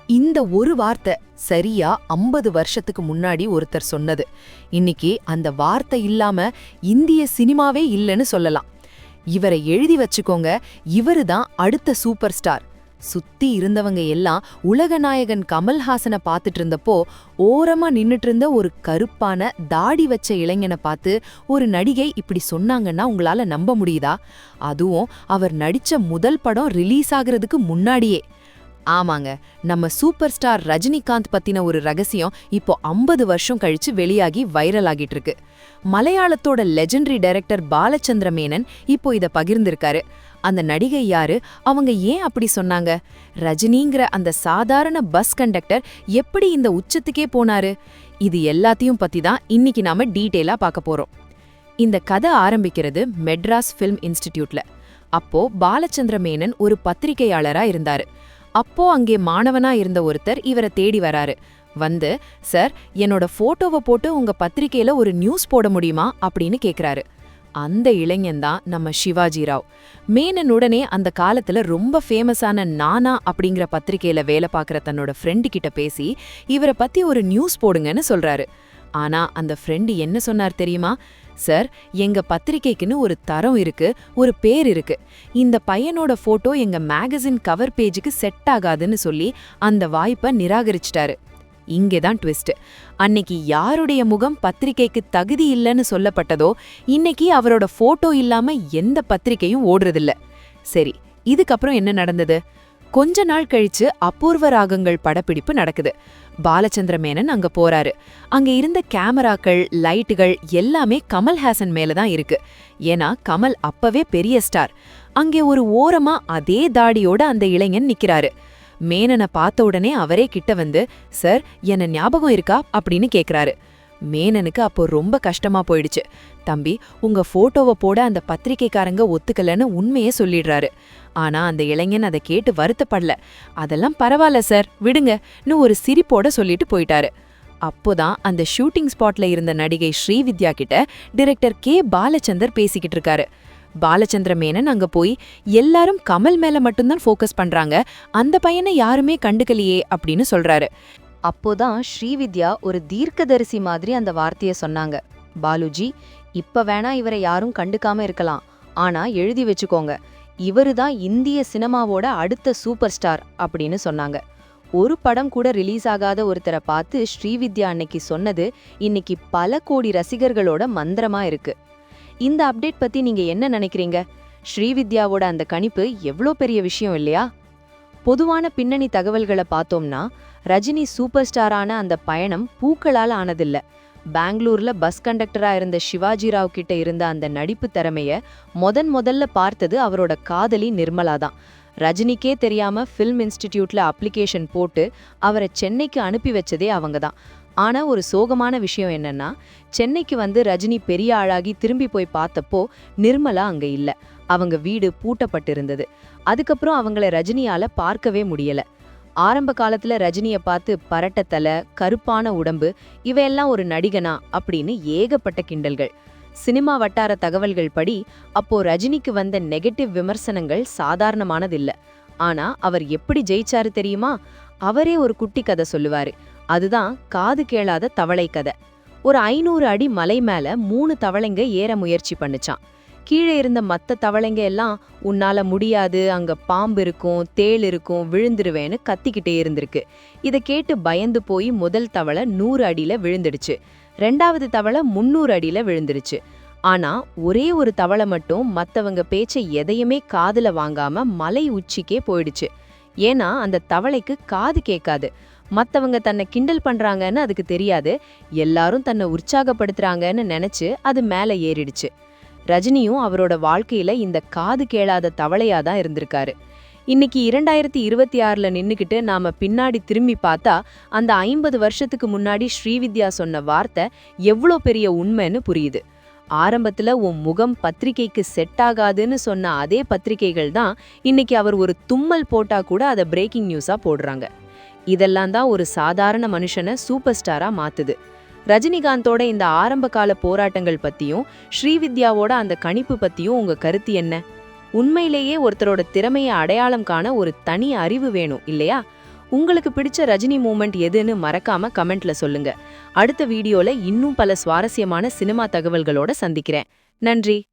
இந்த ஒரு வார்த்தை சரியா 50 வருஷத்துக்கு முன்னாடி ஒருத்தர் சொன்னது. இன்னைக்கு அந்த வார்த்தை இல்லாம இந்திய சினிமாவே இல்லைன்னு சொல்லலாம். இவரை எழுதி வச்சுக்கோங்க, இவருதான் அடுத்த சூப்பர் ஸ்டார். சுத்தி இருந்தவங்க எல்லாம் உலகநாயகன் கமல்ஹாசனை பார்த்துட்டு இருந்தப்போ ஓரமா நின்னுட்டு இருந்த ஒரு கருப்பான தாடி வச்ச இளைஞனை பார்த்து ஒரு நடிகை இப்படி சொன்னாங்கன்னா உங்களால நம்ப முடியுதா? அதுவும் அவர் நடிச்ச முதல் படம் ரிலீஸ் ஆகுறதுக்கு முன்னாடியே. ஆமாங்க, நம்ம சூப்பர் ஸ்டார் ரஜினிகாந்த் பத்தின ஒரு ரகசியம் இப்போ 50 வருஷம் கழிச்சு வெளியாகி வைரல் ஆகிட்டு இருக்கு. மலையாளத்தோட லெஜெண்டரி டைரக்டர் பாலச்சந்திர மேனன் இப்போ இத பகிர்ந்திருக்காரு. அந்த நடிகை யாரு, அவங்க ஏன் அப்படி சொன்னாங்க, ரஜினிங்கிற அந்த சாதாரண பஸ் கண்டக்டர் எப்படி இந்த உச்சத்துக்கே போனாரு, இது எல்லாத்தையும் பத்தி தான் இன்னைக்கு நாம டீட்டெயிலா பார்க்க போறோம். இந்த கதை ஆரம்பிக்கிறது மெட்ராஸ் ஃபில்ம் இன்ஸ்டிடியூட்ல. அப்போ பாலச்சந்திர மேனன் ஒரு பத்திரிகையாளரா இருந்தாரு. அப்போ அங்கே மாணவனா இருந்த ஒருத்தர் இவரை தேடி வராரு. வந்து, சார், என்னோட போட்டோவை போட்டு உங்க பத்திரிக்கையில ஒரு நியூஸ் போட முடியுமா அப்படின்னு கேக்குறாரு. அந்த இளைஞன்தான் நம்ம சிவாஜி ராவ். மேனன் உடனே அந்த காலத்துல ரொம்ப ஃபேமஸான நானா அப்படிங்கிற பத்திரிக்கையில வேலை பார்க்குற தன்னோட ஃப்ரெண்டு கிட்ட பேசி இவரை பத்தி ஒரு நியூஸ் போடுங்கன்னு சொல்றாரு. ஆனா அந்த ஃப்ரெண்டு என்ன சொன்னார் தெரியுமா? சார், எங்க பத்திரிக்கைக்குன்னு ஒரு தரம் இருக்கு, ஒரு பேர் இருக்கு. இந்த பையனோட போட்டோ எங்க மேகசின் கவர் பேஜுக்கு செட் ஆகாதுன்னு சொல்லி அந்த வாய்ப்பை நிராகரிச்சிட்டாரு. இங்கேதான் ட்விஸ்ட். அன்னைக்கு யாருடைய முகம் பத்திரிக்கைக்கு தகுதி இல்லைன்னு சொல்லப்பட்டதோ, இன்னைக்கு அவரோட போட்டோ இல்லாம எந்த பத்திரிக்கையும் ஓடுறதில்ல. சரி, இதுக்கப்புறம் என்ன நடந்தது? கொஞ்ச நாள் கழிச்சு அபூர்வ ராகங்கள் படப்பிடிப்பு நடக்குது. பாலச்சந்திர மேனன் அங்க போறாரு. அங்க இருந்த கேமராக்கள், லைட்டுகள் எல்லாமே கமல்ஹாசன் மேலதான் இருக்கு. ஏன்னா கமல் அப்பவே பெரிய ஸ்டார். அங்கே ஒரு ஓரமா அதே தாடியோட அந்த இளைஞன் நிக்கிறாரு. மேனனை பார்த்த உடனே அவரே கிட்ட வந்து, சார், என்ன ஞாபகம் இருக்கா அப்படின்னு கேக்குறாரு. மேனனுக்கு அப்போ ரொம்ப கஷ்டமா போயிடுச்சு. தம்பி, உங்க போட்டோவை போட அந்த பத்திரிக்கைக்காரங்க ஒத்துக்கலன்னு உண்மையே சொல்லிடுறாரு. ஆனா அந்த இளைஞன் அதை கேட்டு வருத்தப்படல. அதெல்லாம் பரவாயில்ல சார், விடுங்கன்னு ஒரு சிரிப்போட சொல்லிட்டு போயிட்டாரு. அப்போதான் அந்த ஷூட்டிங் ஸ்பாட்ல இருந்த நடிகை ஸ்ரீவித்யா கிட்ட டைரக்டர் கே பாலச்சந்தர் பேசிக்கிட்டு இருக்காரு. பாலச்சந்திர மேனன் அங்க போய், எல்லாரும் கமல் மேல மட்டும்தான் ஃபோக்கஸ் பண்றாங்க, அந்த பையனை யாருமே கண்டுக்கலையே அப்படின்னு சொல்றாரு. அப்போதான் ஸ்ரீவித்யா ஒரு தீர்க்கதரிசி மாதிரி அந்த வார்த்தைய சொன்னாங்க. பாலுஜி, இப்ப வேணா இவரை யாரும் கண்டுக்காம இருக்கலாம், ஆனா எழுதி வச்சுக்கோங்க, இவருதான் இந்திய சினிமாவோட அடுத்த சூப்பர் ஸ்டார் அப்படின்னு சொன்னாங்க. ஒரு படம் கூட ரிலீஸ் ஆகாத ஒருத்தரை பார்த்து ஸ்ரீவித்யா அன்னைக்கு சொன்னது இன்னைக்கு பல கோடி ரசிகர்களோட மந்திரமா இருக்கு. இந்த அப்டேட் பத்தி நீங்க என்ன நினைக்கிறீங்க? ஸ்ரீவித்யாவோட அந்த கணிப்பு எவ்வளோ பெரிய விஷயம் இல்லையா? பொதுவான பின்னணி தகவல்களை பார்த்தோம்னா, ரஜினி சூப்பர் ஸ்டாரான அந்த பயணம் பூக்களால் ஆனதில்ல. பெங்களூர்ல பஸ் கண்டக்டரா இருந்த சிவாஜி ராவ் கிட்ட இருந்த அந்த நடிப்பு திறமைய முதல்ல பார்த்தது அவரோட காதலி நிர்மலா தான். ரஜினிக்கே தெரியாம ஃபில்ம் இன்ஸ்டிடியூட்ல அப்ளிகேஷன் போட்டு அவரை சென்னைக்கு அனுப்பி வச்சதே அவங்க தான். ஆனா ஒரு சோகமான விஷயம் என்னன்னா, சென்னைக்கு வந்து ரஜினி பெரிய ஆளாகி திரும்பி போய் பார்த்தப்போ நிர்மலா அங்க இல்ல. அவங்க வீடு பூட்டப்பட்டிருந்தது. அதுக்கப்புறம் அவங்கள ரஜினியால பார்க்கவே முடியல. ஆரம்ப காலத்துல ரஜினிய பார்த்து பரட்டத்தலை, கருப்பான உடம்பு, இவையெல்லாம் ஒரு நடிகனா அப்படின்னு ஏகப்பட்ட கிண்டல்கள். சினிமா வட்டார தகவல்கள் படி அப்போ ரஜினிக்கு வந்த நெகட்டிவ் விமர்சனங்கள் சாதாரணமானதில்ல. ஆனா அவர் எப்படி ஜெயிச்சாரு தெரியுமா? அவரே ஒரு குட்டி கதை சொல்லுவாரு. அதுதான் காது கேளாத தவளை கதை. ஒரு 500 அடி மலை மேல 3 தவளைங்க ஏற முயற்சி பண்ணுச்சான். கீழே இருந்த மத்த தவளைங்க எல்லாம், உன்னால முடியாது, அங்க பாம்பு இருக்கும், தேள் இருக்கும், விழுந்துருவேன்னு கத்திக்கிட்டே இருந்திருக்கு. இதை கேட்டு பயந்து போய் முதல் தவளை 100 அடியில விழுந்துடுச்சு. 2வது தவளை 300 அடியில விழுந்துருச்சு. ஆனா ஒரே ஒரு தவளை மட்டும் மத்தவங்க பேச்சை எதையுமே காதுல வாங்காம மலை உச்சிக்கே போயிடுச்சு. ஏன்னா அந்த தவளைக்கு காது கேட்காது. மத்தவங்க தன்னை கிண்டல் பண்றாங்கன்னு அதுக்கு தெரியாது. எல்லாரும் தன்னை உற்சாகப்படுத்துறாங்கன்னு நினைச்சு அது மேல ஏறிடுச்சு. ரஜினியும் அவரோட வாழ்க்கையில இந்த காது கேளாத தவளையாதான் இருந்திருக்காரு. இன்னைக்கு 2026ல நின்னுக்கிட்டு நாம பின்னாடி திரும்பி பார்த்தா அந்த 50 வருஷத்துக்கு முன்னாடி ஸ்ரீவித்யா சொன்ன வார்த்தை எவ்வளோ பெரிய உண்மைன்னு புரியுது. ஆரம்பத்துல உன் முகம் பத்திரிகைக்கு செட் ஆகாதுன்னு சொன்ன அதே பத்திரிகைகள் தான் இன்னைக்கு அவர் ஒரு தும்மல் போட்டா கூட அதை பிரேக்கிங் நியூஸா போடுறாங்க. இதெல்லாம் தான் ஒரு சாதாரண மனுஷனை சூப்பர் ஸ்டாரா மாத்துது. ரஜினிகாந்தோட இந்த ஆரம்ப கால போராட்டங்கள் பத்தியும் ஸ்ரீவித்யாவோட அந்த கணிப்பு பத்தியும் உங்க கருத்து என்ன? உண்மையிலேயே ஒருத்தரோட திறமையை அடையாளம் காண ஒரு தனி அறிவு வேணும் இல்லையா? உங்களுக்கு பிடிச்ச ரஜினி மூமெண்ட் எதுன்னு மறக்காம கமெண்ட்ல சொல்லுங்க. அடுத்த வீடியோல இன்னும் பல சுவாரஸ்யமான சினிமா தகவல்களோட சந்திக்கிறேன். நன்றி.